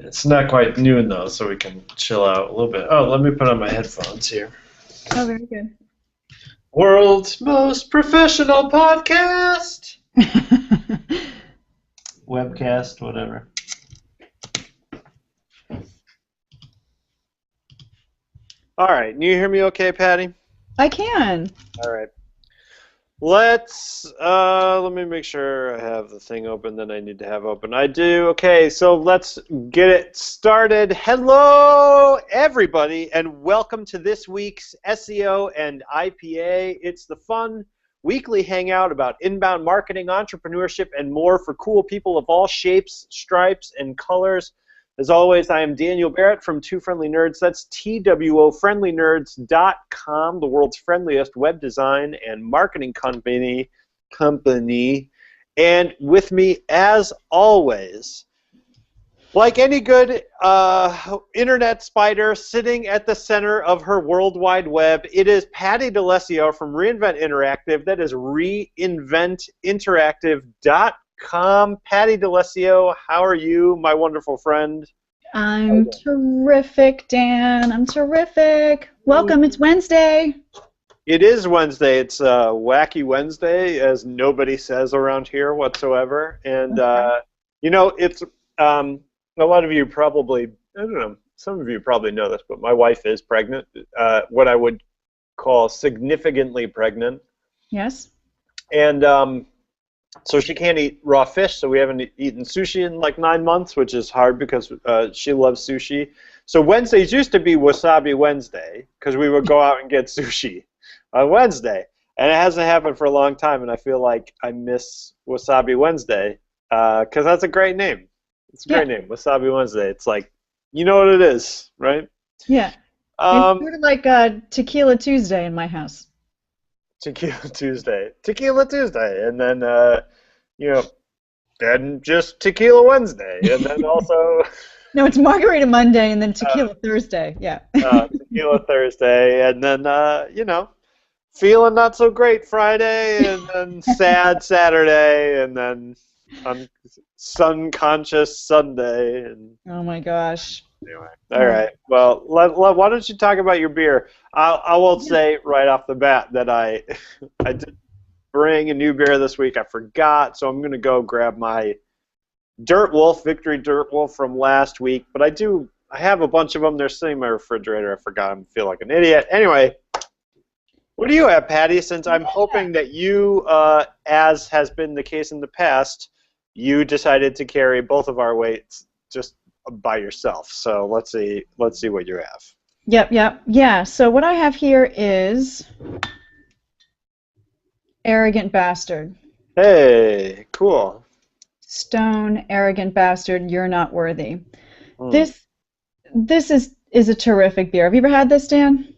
It's not quite noon though, so we can chill out a little bit. Oh, let me put on my headphones here. Oh, very good. World's most professional podcast. Webcast, whatever. All right, can you hear me okay, Patty? I can. All right. Let me make sure I have the thing open that I need to have open. I do. Okay, so let's get it started. Hello, everybody, and welcome to this week's SEO and IPA. It's the fun weekly hangout about inbound marketing, entrepreneurship, and more for cool people of all shapes, stripes, and colors. As always, I am Daniel Barrett from Two Friendly Nerds. That's TWOFriendlyNerds.com, the world's friendliest web design and marketing company. And with me, as always, like any good internet spider sitting at the center of her World Wide Web, it is Patty D'Alessio from Reinvent Interactive. That is reinventinteractive.com. Patty D'Alessio, how are you, my wonderful friend? I'm terrific, Dan. I'm terrific. Welcome. It's Wednesday. It is Wednesday. It's Wacky Wednesday, as nobody says around here whatsoever. And, you know, it's a lot of you probably, I don't know, some of you probably know this, but my wife is pregnant, what I would call significantly pregnant. Yes. And so she can't eat raw fish, so we haven't eaten sushi in like 9 months, which is hard because she loves sushi. So Wednesdays used to be Wasabi Wednesday because we would go out and get sushi on Wednesday. And it hasn't happened for a long time, and I feel like I miss Wasabi Wednesday because that's a great name. It's a great name, Wasabi Wednesday. It's like, you know what it is, right? Yeah. It's sort of like Tequila Tuesday in my house. Tequila Tuesday, and then then just Tequila Wednesday, and then also no, it's Margarita Monday and then Tequila Thursday. Yeah. Tequila Thursday, and then feeling not so great Friday, and then sad Saturday, and then sun conscious Sunday, and oh my gosh. Anyway, all right. Well, why don't you talk about your beer? I will say right off the bat that I did bring a new beer this week. I forgot, so I'm going to go grab my Victory Dirt Wolf from last week. But I have a bunch of them. They're sitting in my refrigerator. I forgot them. I feel like an idiot. Anyway, what do you have, Patty? Since I'm hoping that you, as has been the case in the past, you decided to carry both of our weights just by yourself. So let's see what you have. Yeah. So what I have here is Arrogant Bastard. Hey, cool. Stone, Arrogant Bastard, you're not worthy. This is a terrific beer. Have you ever had this, Dan?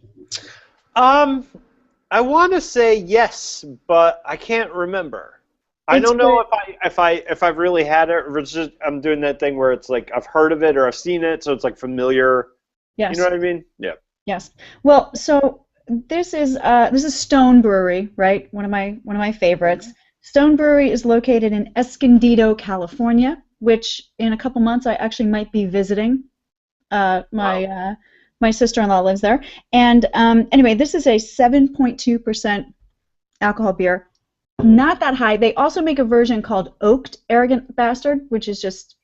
I want to say yes, but I can't remember. I don't know if I've really had it, or it's just I'm doing that thing where it's like I've heard of it or I've seen it, so it's like familiar. Yes. You know what I mean? Yeah. Yes. Well, so this is Stone Brewery, right? One of my favorites. Stone Brewery is located in Escondido, California, which in a couple months I actually might be visiting. My sister-in-law lives there, and anyway, this is a 7.2% alcohol beer. Not that high. They also make a version called Oaked Arrogant Bastard, which is just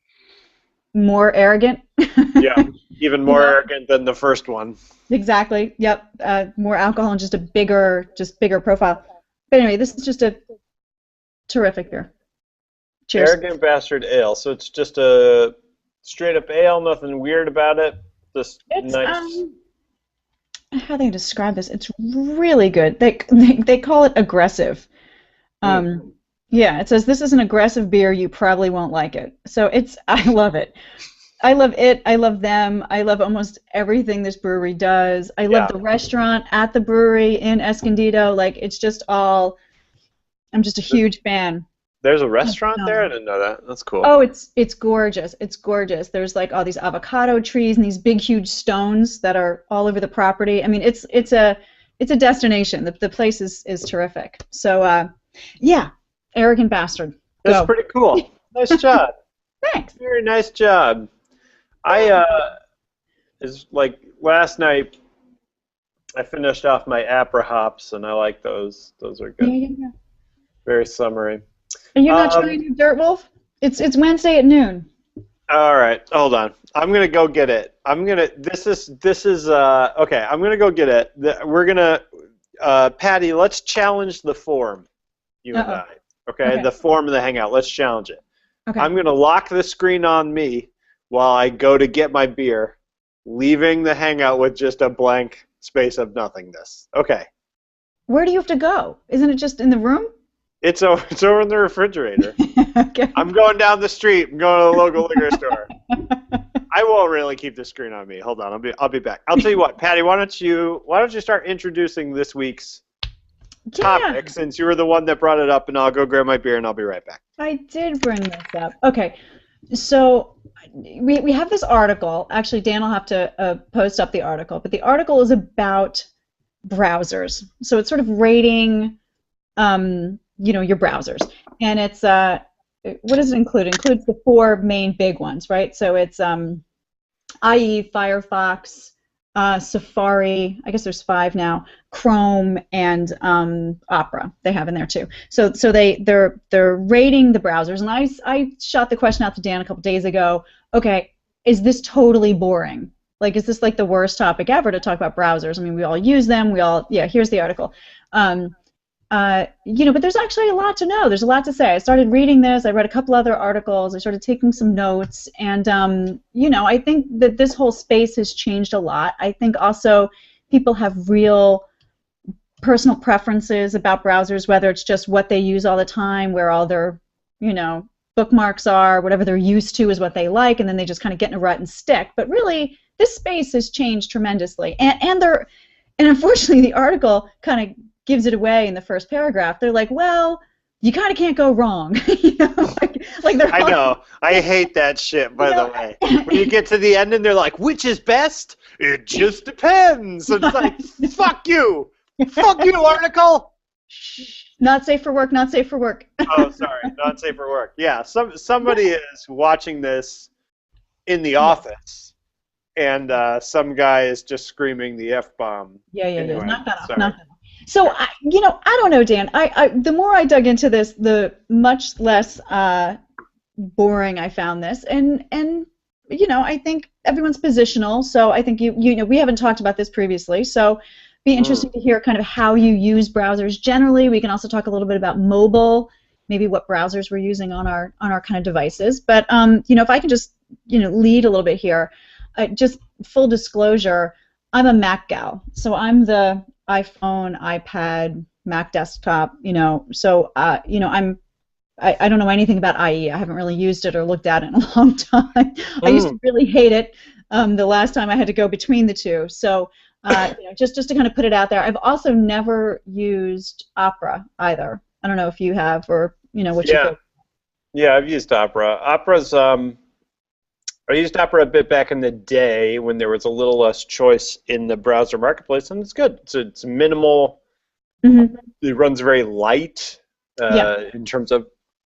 more arrogant. Yeah, even more arrogant than the first one. Exactly. Yep. More alcohol and just a bigger profile. But anyway, this is just a terrific beer. Cheers. Arrogant Bastard Ale. So it's just a straight up ale. Nothing weird about it. Just nice. How do they describe this? It's really good. They call it aggressive. Yeah, it says this is an aggressive beer. You probably won't like it. So I love it. I love it. I love them. I love almost everything this brewery does. I love the restaurant at the brewery in Escondido. Like it's just all. I'm just a huge fan. There's a restaurant there? I didn't know that. That's cool. Oh, it's gorgeous. It's gorgeous. There's like all these avocado trees and these big huge stones that are all over the property. I mean, it's a destination. The place is terrific. So yeah, Arrogant Bastard. That's pretty cool. Nice job. Thanks. Very nice job. I is like last night I finished off my Apra hops, and I like those. Those are good. Yeah. Very summery. Are you not trying your Dirt Wolf? It's Wednesday at noon. All right, hold on. I'm gonna go get it. This is okay. I'm gonna go get it. We're gonna Patty. Let's challenge the form. You and I. Okay, the form of the Hangout. Let's challenge it. Okay. I'm gonna lock the screen on me while I go to get my beer, leaving the Hangout with just a blank space of nothingness. Okay. Where do you have to go? Isn't it just in the room? It's over in the refrigerator. Okay. I'm going down the street. I'm going to the local liquor store. I won't really keep the screen on me. Hold on. I'll be back. I'll tell you what, Patty. Why don't you start introducing this week's topic, since you were the one that brought it up, and I'll go grab my beer and I'll be right back. I did bring this up. Okay. So we have this article. Actually, Dan will have to post up the article, but the article is about browsers. So it's sort of rating your browsers, and it's what does it include? It includes the 4 main big ones, right? So it's IE, Firefox, Safari. I guess there's 5 now. Chrome and Opera. They have in there too. So they're rating the browsers, and I shot the question out to Dan a couple days ago. Okay, is this totally boring? Like, is this like the worst topic ever to talk about browsers? I mean, we all use them. Here's the article. But there's actually a lot to know. There's a lot to say. I started reading this. I read a couple other articles. I started taking some notes, and I think that this whole space has changed a lot. I think also people have real personal preferences about browsers, whether it's just what they use all the time, where all their bookmarks are, whatever they're used to is what they like, and then they just kind of get in a rut and stick. But really, this space has changed tremendously, and unfortunately, the article kind of gives it away in the first paragraph. They're like, well, you kind of can't go wrong. I know. I hate that shit, by the way. When you get to the end and they're like, which is best? It just depends. It's like, fuck you. Fuck you, article. Not safe for work, not safe for work. Oh, sorry. Not safe for work. Yeah, somebody is watching this in the office, and some guy is just screaming the F-bomb. Yeah. Knock that off. Knock that off. So, I don't know, Dan. The more I dug into this, the much less boring I found this, and I think everyone's positional. So I think we haven't talked about this previously. So, be interesting to hear kind of how you use browsers generally. We can also talk a little bit about mobile, maybe what browsers we're using on our kind of devices. But if I can just lead a little bit here, just full disclosure, I'm a Mac gal. So I'm the iPhone, iPad, Mac desktop, so I don't know anything about IE. I haven't really used it or looked at it in a long time. I used to really hate it the last time I had to go between the two. So just to kind of put it out there, I've also never used Opera either. I don't know if you have, or what you think. Yeah, I've used Opera. I used Opera a bit back in the day when there was a little less choice in the browser marketplace, and it's good. It's minimal. Mm-hmm. It runs very light in terms of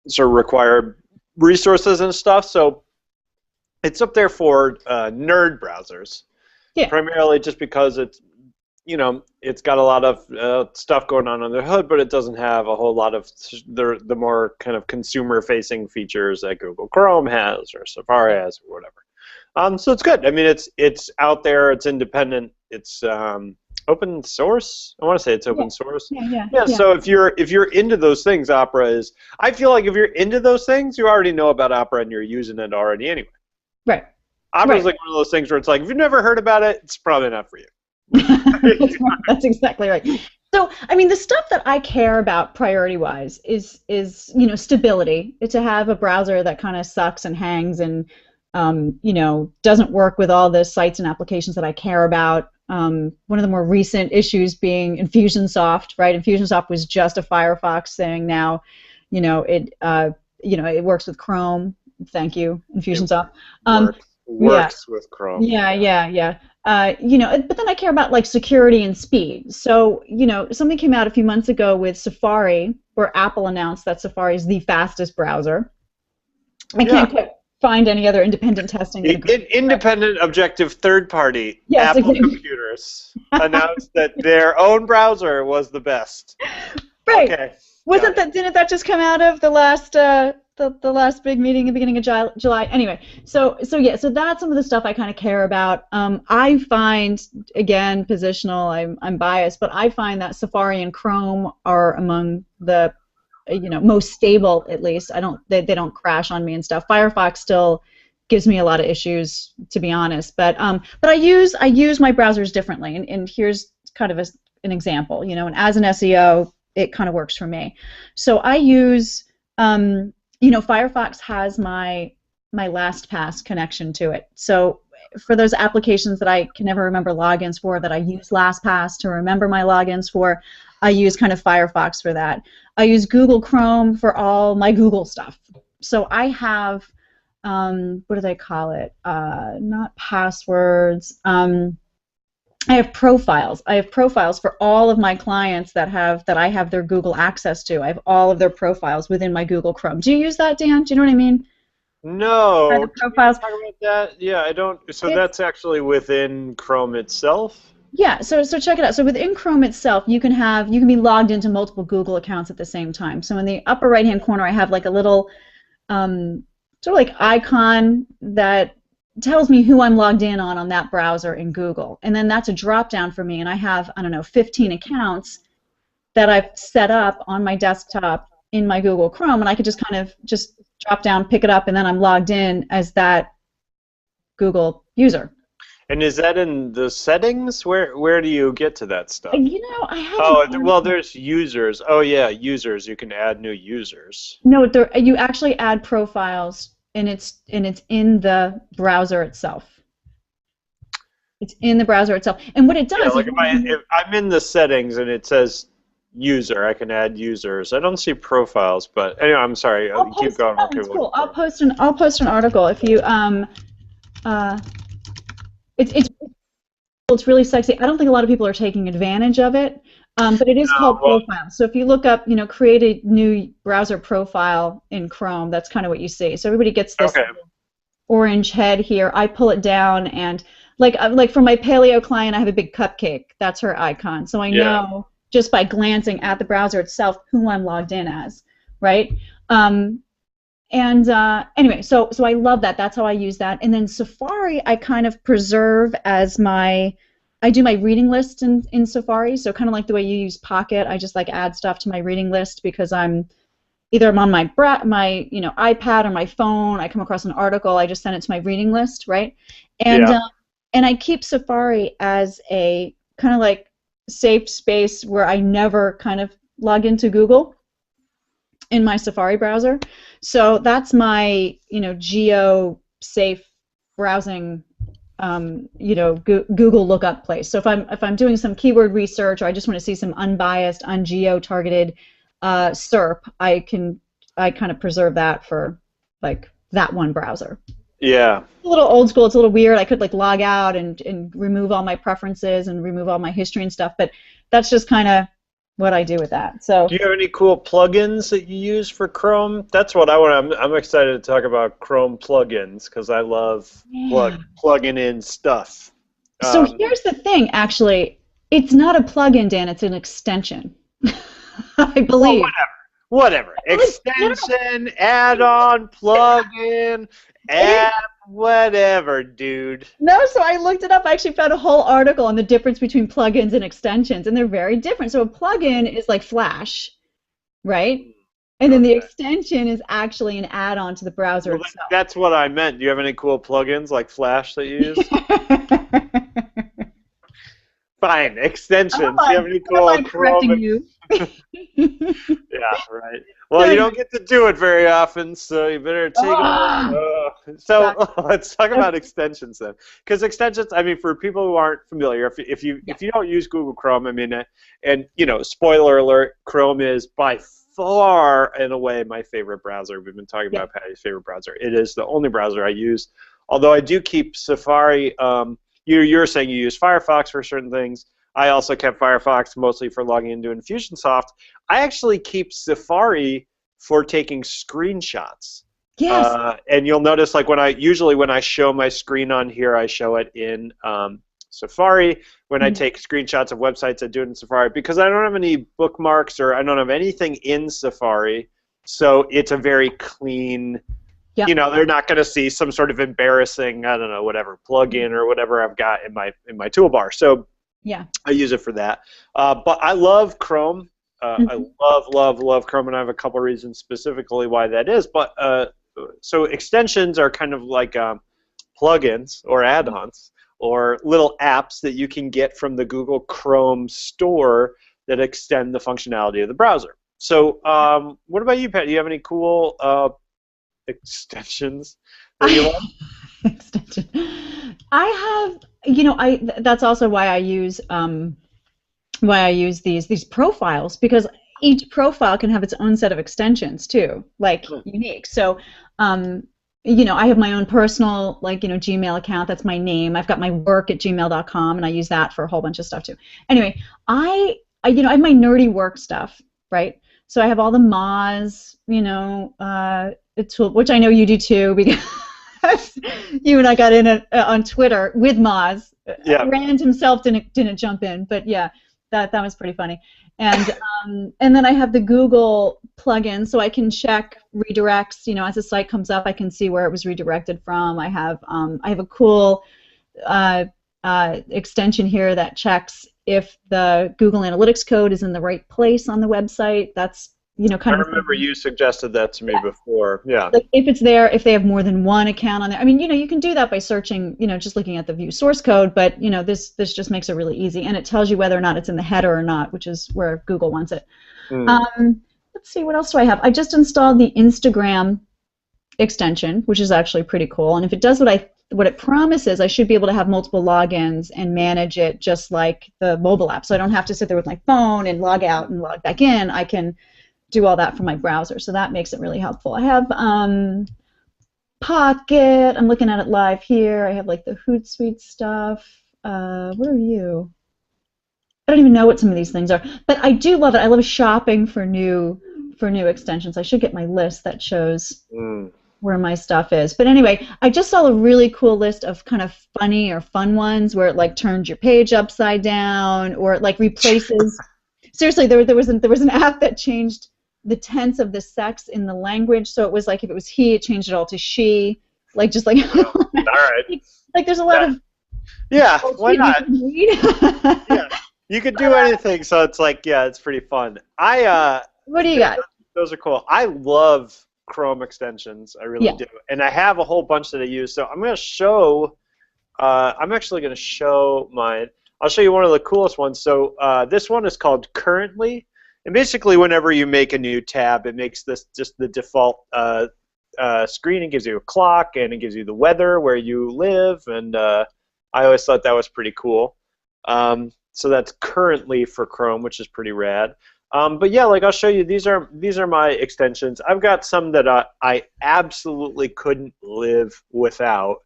sort of required resources and stuff. So it's up there for nerd browsers, primarily just because it's got a lot of stuff going on under the hood, but it doesn't have a whole lot of the more kind of consumer-facing features that Google Chrome has or Safari has or whatever. So it's good. I mean, it's out there. It's independent. It's open source. I want to say it's open source. Yeah. So if you're into those things, Opera is. I feel like if you're into those things, you already know about Opera and you're using it already anyway. Right. Opera is like one of those things where it's like, if you've never heard about it, it's probably not for you. That's exactly right. So, I mean, the stuff that I care about priority-wise is stability. It's to have a browser that kind of sucks and hangs and doesn't work with all the sites and applications that I care about. One of the more recent issues being Infusionsoft, right? Infusionsoft was just a Firefox thing. Now, it works with Chrome. Thank you, Infusionsoft. Works with Chrome. Yeah. But then I care about like security and speed. So, something came out a few months ago with Safari, where Apple announced that Safari is the fastest browser. I can't find any other independent testing. Independent, objective, third-party Yes, Apple exactly. computers announced that their own browser was the best. Right. Okay. Wasn't that? Didn't that just come out of the last the last big meeting at the beginning of July? Anyway, so that's some of the stuff I kind of care about. I find, again, positional. I'm biased, but I find that Safari and Chrome are among the most stable, at least. They don't crash on me and stuff. Firefox still gives me a lot of issues, to be honest. But I use my browsers differently, and here's kind of an example. And as an SEO, it kind of works for me. So I use, Firefox has my LastPass connection to it. So for those applications that I can never remember logins for, that I use LastPass to remember my logins for, I use kind of Firefox for that. I use Google Chrome for all my Google stuff. So I have, what do they call it? Not passwords. I have profiles. I have profiles for all of my clients that I have their Google access to. I have all of their profiles within my Google Chrome. Do you use that, Dan? Do you know what I mean? No. The profiles. Talk about that? Yeah, I don't. So that's actually within Chrome itself? Yeah. So check it out. So within Chrome itself, you can be logged into multiple Google accounts at the same time. So in the upper right-hand corner, I have like a little sort of like icon that tells me who I'm logged in on that browser in Google, and then that's a drop down for me, and I have, I don't know, 15 accounts that I've set up on my desktop in my Google Chrome, and I could just kind of just drop down, pick it up, and then I'm logged in as that Google user. And is that in the settings? Where do you get to that stuff? I haven't. Oh, well, there's users. Oh yeah, users. You can add new users. No, you actually add profiles. And it's in the browser itself. It's in the browser itself. And what it does is... if I'm in the settings and it says user, I can add users. I don't see profiles, but anyway, I'm sorry. Keep going. It's cool. I'll post an article if you... It's really sexy. I don't think a lot of people are taking advantage of it. But it is called Profile. So if you look up, create a new browser profile in Chrome, that's kind of what you see. So everybody gets this orange head here. I pull it down, and like for my paleo client, I have a big cupcake. That's her icon. So I know just by glancing at the browser itself who I'm logged in as, right? Anyway, so I love that. That's how I use that. And then Safari, I kind of preserve as I do my reading list in Safari, so kind of like the way you use Pocket, I just add stuff to my reading list because I'm on my iPad or my phone, I come across an article, I just send it to my reading list, right? And I keep Safari as a kind of like safe space where I never kind of log into Google in my Safari browser. So that's my geo-safe browsing Google lookup place. So if I'm doing some keyword research or I just want to see some unbiased, ungeo-targeted SERP, I kind of preserve that for that one browser. Yeah. It's a little old school. It's a little weird. I could log out and remove all my preferences and remove all my history and stuff, but that's just kind of what I do with that. So, do you have any cool plugins that you use for Chrome? That's what I want. I'm excited to talk about Chrome plugins because I love plugging in stuff. So here's the thing. Actually, it's not a plugin, Dan. It's an extension. I believe. Well, whatever. Extension, add-on, plugin, app, whatever, dude. No, so I looked it up. I actually found a whole article on the difference between plugins and extensions, and they're very different. So a plugin is like Flash, right? And then the extension is actually an add-on to the browser itself. That's what I meant. Do you have any cool plugins like Flash that you use? Fine, extensions. Do you have any cool correcting you? Yeah, right. Well, you don't get to do it very often, so you better take it. So let's talk about extensions then, because extensions. I mean, for people who aren't familiar, if you don't use Google Chrome, I mean, and spoiler alert, Chrome is by far and away my favorite browser. We've been talking about Patty's favorite browser. It is the only browser I use, although I do keep Safari. You're saying you use Firefox for certain things. I also kept Firefox mostly for logging into Infusionsoft. I actually keep Safari for taking screenshots. Yes. And you'll notice, like usually when I show my screen on here, I show it in Safari. When I Mhm. take screenshots of websites, I do it in Safari because I don't have any bookmarks or I don't have anything in Safari. So it's a very clean. Yeah. They're not going to see some sort of embarrassing, I don't know, whatever plugin or whatever I've got in my toolbar. So Yeah. I use it for that. But I love Chrome. I Mhm. love Chrome, and I have a couple reasons specifically why that is. But so extensions are kind of like plugins or add-ons or little apps that you can get from the Google Chrome store that extend the functionality of the browser. So what about you, Pat? Do you have any cool extensions that you love? Extension. I have, that's also why I use these profiles, because each profile can have its own set of extensions too, like unique. So, I have my own personal, like, Gmail account. That's my name. I've got my work at gmail.com, and I use that for a whole bunch of stuff too. Anyway, I have my nerdy work stuff, right? So I have all the Moz, tool, which I know you do too, because you and I got in on Twitter with Moz. Yeah. Rand himself didn't jump in, but yeah, that was pretty funny. And then I have the Google plugin, so I can check redirects. As a site comes up, I can see where it was redirected from. I have a cool extension here that checks if the Google Analytics code is in the right place on the website. That's I kind of remember you suggested that to me before. Yeah. like if it's there, if they have more than one account on there. I mean, you can do that by searching, just looking at the view source code, but this just makes it really easy, and it tells you whether or not it's in the header or not, which is where Google wants it. Let's see, what else do I have? I just installed the Instagram extension, which is actually pretty cool, and if it does what it promises, I should be able to have multiple logins and manage it just like the mobile app. So I don't have to sit there with my phone and log out and log back in. I can do all that from my browser, so that makes it really helpful. I have Pocket. I'm looking at it live here. I have like the Hootsuite stuff. What are you? I don't even know what some of these things are, but I do love it. I love shopping for new extensions. I should get my list that shows where my stuff is. But anyway, I just saw a really cool list of kind of funny or fun ones where it like turns your page upside down or it like replaces. Seriously, there was an app that changed the tense of the sex in the language, so it was like if it was he, it changed it all to she, like just like. All right. Like there's a lot of. Yeah, why not? Yeah. You could do anything, so it's like, yeah, it's pretty fun. What do you got? Those are cool. I love Chrome extensions. I really do, and I have a whole bunch that I use. So I'm going to show. I'm actually going to show mine. I'll show you one of the coolest ones. So this one is called Currently, and basically whenever you make a new tab, it makes this just the default screen. It gives you a clock, and it gives you the weather where you live, and I always thought that was pretty cool. So that's Currently for Chrome, which is pretty rad. But yeah, like I'll show you. These are my extensions. I've got some that I absolutely couldn't live without.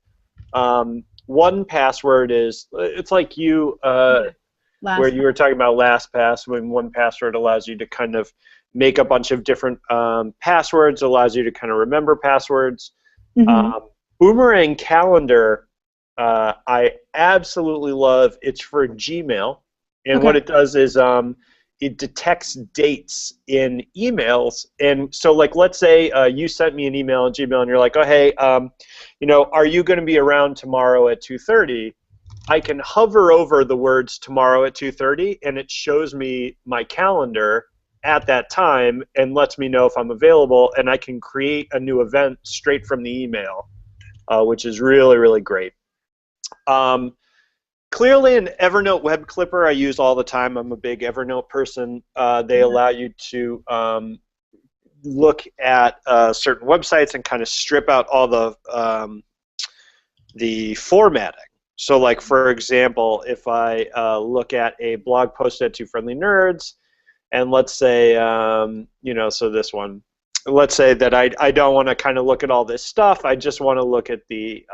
1Password is, it's like you where you were talking about LastPass, when 1Password allows you to kind of make a bunch of different passwords, allows you to kind of remember passwords. Boomerang Calendar, I absolutely love. It's for Gmail, and what it does is it detects dates in emails. And so, like, let's say you sent me an email in Gmail, and you're like, oh, hey, are you going to be around tomorrow at 2:30? I can hover over the words tomorrow at 2:30, and it shows me my calendar at that time and lets me know if I'm available, and I can create a new event straight from the email, which is really, really great. Clearly, an Evernote web clipper I use all the time. I'm a big Evernote person. They allow you to look at certain websites and kind of strip out all the formatting. So, like, for example, if I look at a blog post at Two Friendly Nerds, and let's say, so this one, let's say that I don't want to kind of look at all this stuff. I just want to look at the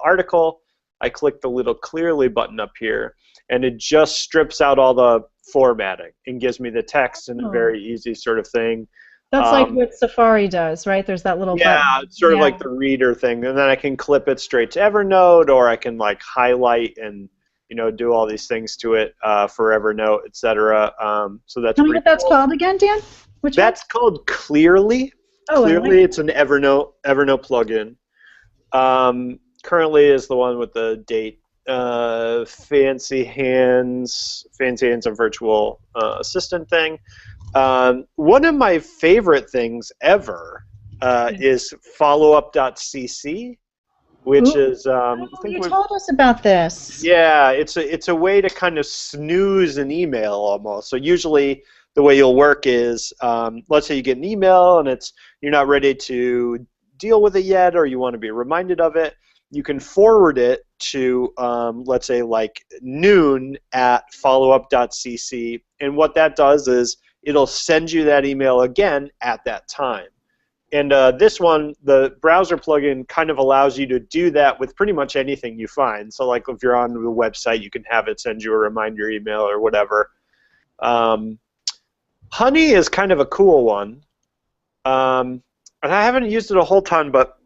article. I click the little Clearly button up here, and it just strips out all the formatting and gives me the text in a very easy sort of thing. That's like what Safari does, right? There's that little Yeah, button. it's sort of Yeah. like the reader thing, and then I can clip it straight to Evernote, or I can like highlight and do all these things to it for Evernote, etc. So that's Tell me pretty what that's cool. called again, Dan? Which one? That's called Clearly. Oh, I like Clearly, it. it's an Evernote plugin. Currently is the one with the date. Fancy hands, a virtual assistant thing. One of my favorite things ever is followup.cc, which Ooh. is I Oh, think you told us about this. yeah, it's a way to kind of snooze an email almost. So usually the way you'll work is, let's say you get an email and you're not ready to deal with it yet, or you want to be reminded of it. You can forward it to, let's say, like noon at followup.cc, and what that does is it'll send you that email again at that time. And this one, the browser plugin kind of allows you to do that with pretty much anything you find. So like if you're on the website, you can have it send you a reminder email or whatever. Honey is kind of a cool one. And I haven't used it a whole ton, but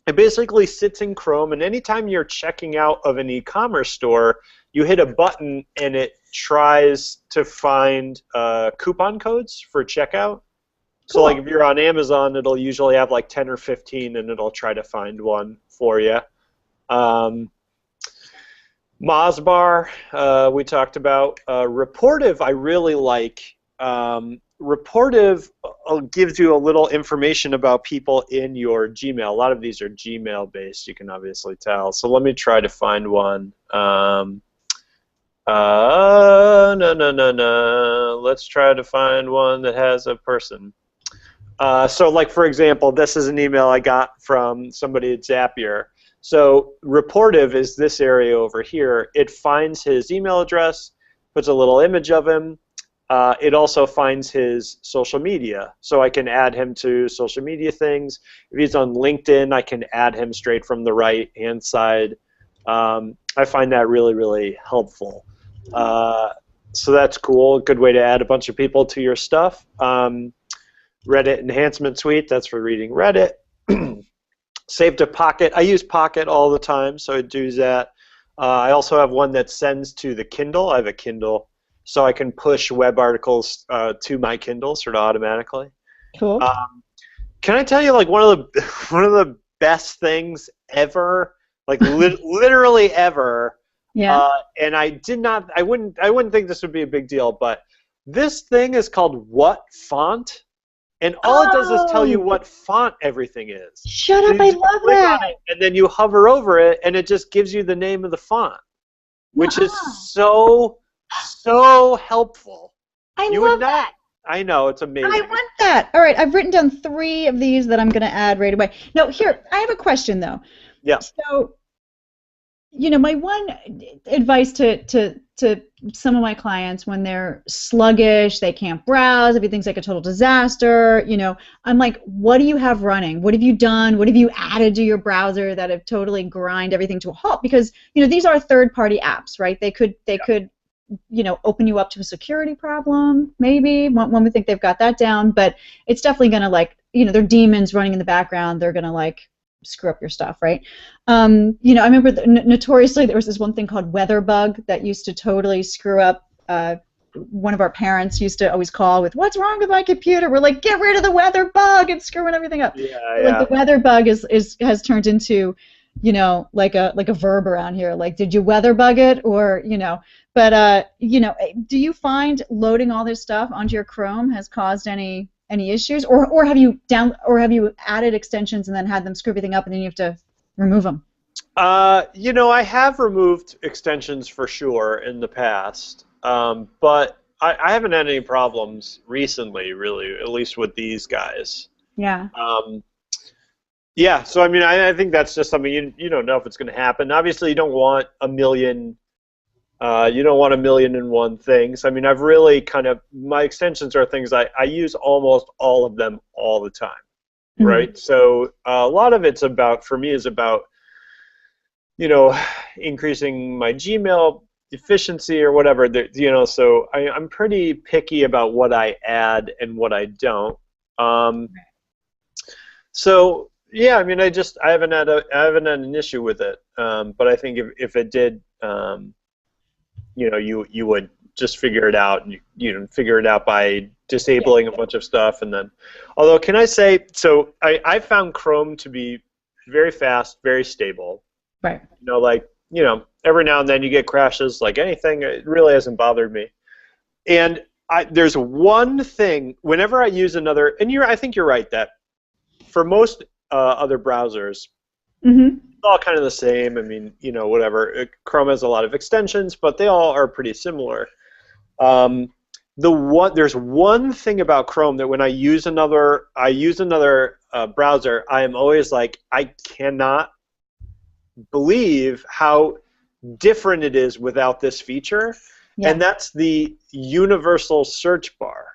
it basically sits in Chrome, and anytime you're checking out of an e-commerce store, you hit a button and it tries to find coupon codes for checkout. So Cool. like if you're on Amazon, it'll usually have like 10 or 15, and it'll try to find one for you. Mozbar, we talked about. Reportive, I really like. Reportive gives you a little information about people in your Gmail. A lot of these are Gmail based, you can obviously tell. So let me try to find one. No. Let's try to find one that has a person. So like for example, this is an email I got from somebody at Zapier. So reportive is this area over here. It finds his email address, puts a little image of him. It also finds his social media, so I can add him to social media things. If he's on LinkedIn, I can add him straight from the right-hand side. I find that really, really helpful. So that's cool. Good way to add a bunch of people to your stuff. Reddit Enhancement Suite, that's for reading Reddit. Save to Pocket. I use Pocket all the time, so I do that. I also have one that sends to the Kindle. I have a Kindle, so I can push web articles to my Kindle sort of automatically. Cool. Can I tell you like one of the best things ever, like literally ever? Yeah. And I wouldn't think this would be a big deal, but this thing is called What Font? And all it does is tell you what font everything is. Shut So up! you I just love click that. on it, and then you hover over it, and it just gives you the name of the font, which is so helpful. I You love would not. that. I know, it's amazing. I want that. All right, I've written down 3 of these that I'm going to add right away. No, here, I have a question though. Yeah. So, my one advice to some of my clients when they're sluggish, they can't browse, everything's like a total disaster, I'm like, what do you have running? What have you done? What have you added to your browser that have totally grind everything to a halt? Because, these are third-party apps, right? They could open you up to a security problem, maybe. One would think they've got that down, but it's definitely going to, they're demons running in the background. They're going to, screw up your stuff, right? I remember notoriously there was this one thing called WeatherBug that used to totally screw up. One of our parents used to always call with, "What's wrong with my computer?" We're like, "Get rid of the WeatherBug! It's screwing everything up." Yeah, The WeatherBug has turned into, like a verb around here. Like, did you WeatherBug it, or But do you find loading all this stuff onto your Chrome has caused any issues, or have you added extensions and then had them screw everything up and then you have to remove them? I have removed extensions for sure in the past, but I haven't had any problems recently, really, at least with these guys. Yeah. Yeah, so I think that's just something you don't know if it's going to happen. Obviously, you don't want a million. You don't want a million and one things. I've really my extensions are things I use almost all of them all the time, right? Mm-hmm. So a lot of it's for me is about, increasing my Gmail efficiency or whatever. So I'm pretty picky about what I add and what I don't. Um, so yeah, I mean, I haven't had an issue with it. But I think if it did, you would just figure it out, and figure it out by disabling a bunch of stuff, and then. Although, can I say, so I found Chrome to be very fast, very stable. Right. Every now and then you get crashes like anything. It really hasn't bothered me. And there's one thing whenever I use another, and I think you're right that for most other browsers, Mm-hmm. it's all kind of the same. I mean, whatever. Chrome has a lot of extensions, but they all are pretty similar. There's one thing about Chrome that when I use another browser, I am always like, I cannot believe how different it is without this feature, and that's the universal search bar.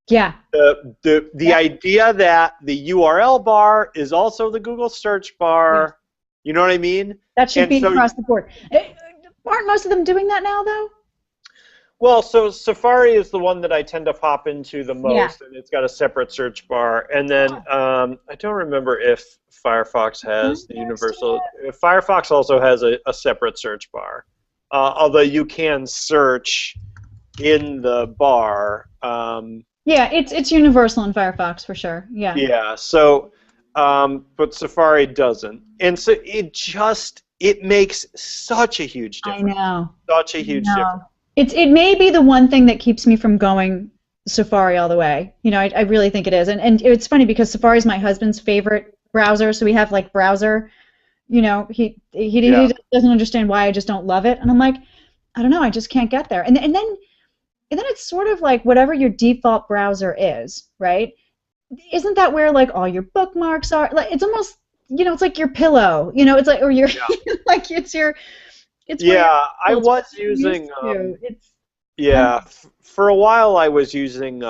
Yeah. The idea that the URL bar is also the Google search bar. You know what I mean? That should be across the board. Aren't most of them doing that now, though? Well, so Safari is the one that I tend to pop into the most, and it's got a separate search bar. And then I don't remember if Firefox has the universal. Firefox also has a separate search bar, although you can search in the bar. Yeah, it's universal in Firefox for sure. Yeah. Yeah. So, but Safari doesn't, and so it makes such a huge difference. I know. Such a huge difference. It may be the one thing that keeps me from going Safari all the way. I really think it is. And it's funny because Safari is my husband's favorite browser, so we have like browser. He doesn't understand why I just don't love it, and I'm like, I don't know, I just can't get there. And then it's sort of like whatever your default browser is, right? Isn't that where like all your bookmarks are? Like it's almost it's like your pillow. It's like or your like it's your. I was using. For a while I was using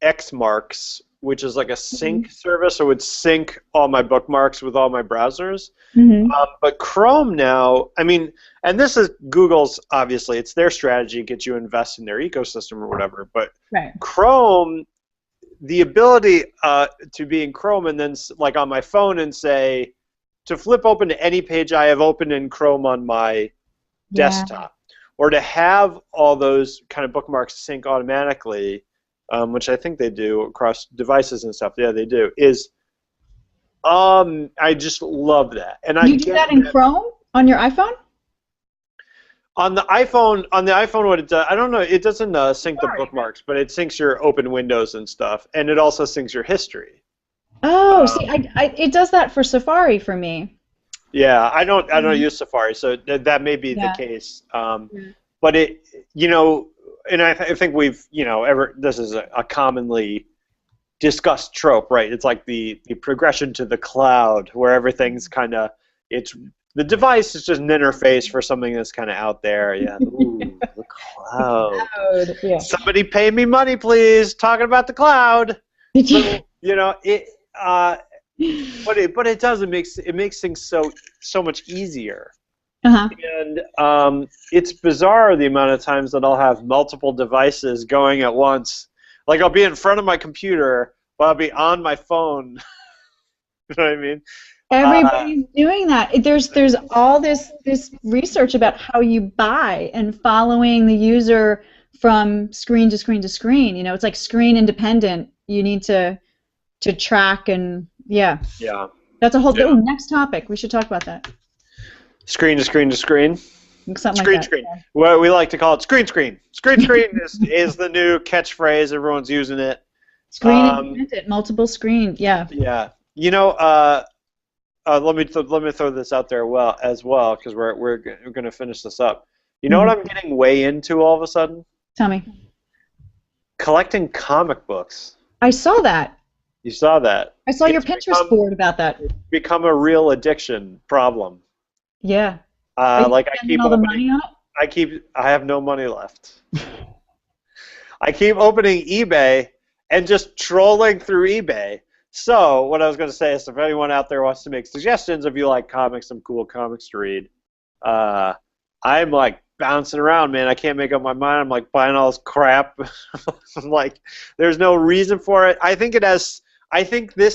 Xmarks, which is like a sync service. So it would sync all my bookmarks with all my browsers. Mm-hmm. But Chrome now, I mean, and this is Google's, obviously, it's their strategy to get you to invest in their ecosystem or whatever. But Chrome, the ability to be in Chrome and then like on my phone and say, to flip open to any page I have open in Chrome on my desktop, or to have all those kind of bookmarks sync automatically, which I think they do across devices and stuff. Yeah, they do. I just love that. And you do that in Chrome on your iPhone? On the iPhone, what it does, I don't know. It doesn't sync the bookmarks, but it syncs your open windows and stuff, and it also syncs your history. Oh, see, it does that for Safari for me. Yeah, I don't use Safari, so that may be the case. But and I think we've, this is a commonly discussed trope, right? It's like the progression to the cloud, where everything's kind of, the device is just an interface for something that's kind of out there. Yeah, ooh, the cloud. Yeah. Somebody pay me money, please. Talking about the cloud. So, but it does. It makes things so much easier. And it's bizarre the amount of times that I'll have multiple devices going at once. Like I'll be in front of my computer, but I'll be on my phone. You know what I mean? Everybody's doing that. There's all this research about how you buy and following the user from screen to screen to screen. It's like screen independent. You need to track and that's a whole next topic. We should talk about that. Screen to screen to screen. Something screen like that. Screen. Well, we like to call it screen screen. Screen screen is the new catchphrase. Everyone's using it. Screen independent, multiple screen. Yeah. Yeah. Let me throw this out there as well because we're going to finish this up. You know what I'm getting way into all of a sudden? Tell me. Collecting comic books. I saw that. You saw that. I saw your Pinterest board about that. It's become a real addiction problem. Yeah. Like I keep all the money on it? I have no money left. I keep opening eBay and just trolling through eBay. So what I was going to say is if anyone out there wants to make suggestions, if you like comics, some cool comics to read, I'm like bouncing around, man. I can't make up my mind. I'm like buying all this crap. I'm like, there's no reason for it. I think this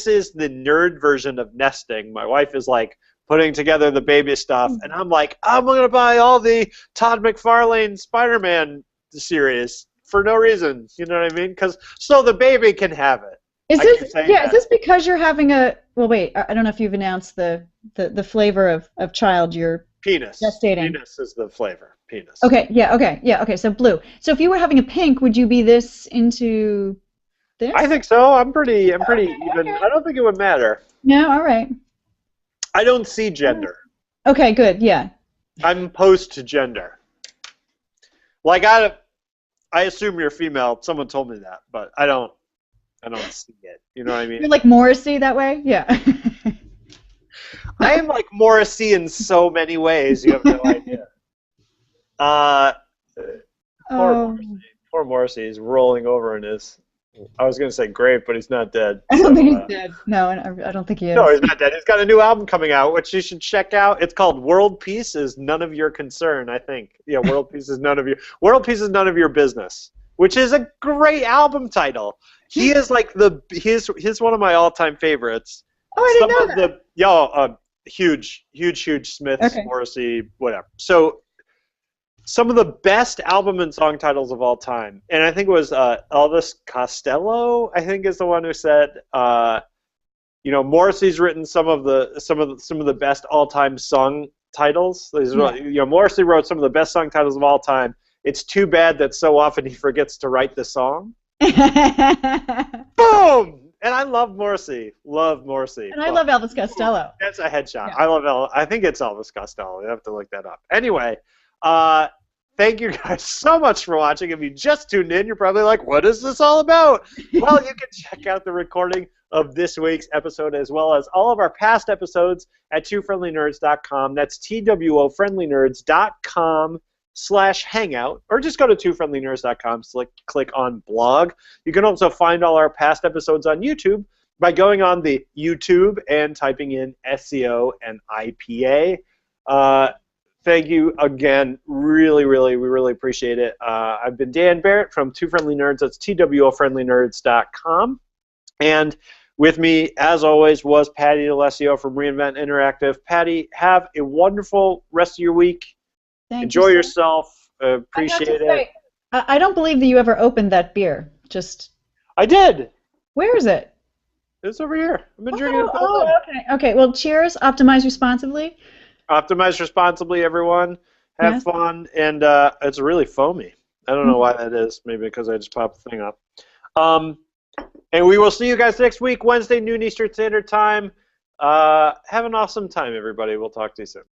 is the nerd version of nesting. My wife is like putting together the baby stuff, and I'm like, I'm gonna buy all the Todd McFarlane Spider-Man series for no reason. You know what I mean? Because so the baby can have it. Is this because you're having a, well, wait, I don't know if you've announced the flavor of child you're penis. gestating. Penis is the flavor. Penis. Okay, okay, so blue. So if you were having a pink, would you be this into this? I think so. I'm pretty even. Okay. I don't think it would matter. No, all right. I don't see gender. Okay, good, yeah. I'm post-gender. Like, I assume you're female. Someone told me that, but I don't see it. You know what I mean? You're like Morrissey that way? Yeah. I am like Morrissey in so many ways. You have no idea. Poor Morrissey. He's rolling over in his, I was going to say grave, but he's not dead. I don't think he's dead. No, I don't think he is. No, he's not dead. He's got a new album coming out, which you should check out. It's called World Peace is None of Your Concern, I think. Yeah, World Peace is None of Your Business, which is a great album title. He is like he's one of my all-time favorites. Oh, I didn't know that. Huge Smith, okay. Morrissey, whatever. So some of the best album and song titles of all time, and I think it was Elvis Costello. I think is the one who said, Morrissey's written some of the best all-time song titles. Morrissey wrote some of the best song titles of all time. It's too bad that so often he forgets to write the song. Boom! And I love Morrissey. And I love Elvis Costello. That's a headshot. Yeah. I love I think it's Elvis Costello. You have to look that up. Anyway, thank you guys so much for watching. If you just tuned in, you're probably like, what is this all about? Well, you can check out the recording of this week's episode as well as all of our past episodes at twofriendlynerds.com. That's twofriendlynerds.com/hangout, or just go to twofriendlynerds.com, click on blog. You can also find all our past episodes on YouTube by going on the YouTube and typing in SEO and IPA. Thank you again. We really appreciate it. I've been Dan Barrett from Two Friendly Nerds. That's twofriendlynerds.com. And with me, as always, was Patty D'Alessio from Reinvent Interactive. Patty, have a wonderful rest of your week. Enjoy yourself. Appreciate it. I don't believe that you ever opened that beer. I did. Where is it? It's over here. I've been drinking it. Okay. Well, cheers. Optimize responsibly. Optimize responsibly, everyone. Have fun. And it's really foamy. I don't know why that is. Maybe because I just popped the thing up. And we will see you guys next week, Wednesday, noon Eastern Standard Time. Have an awesome time, everybody. We'll talk to you soon.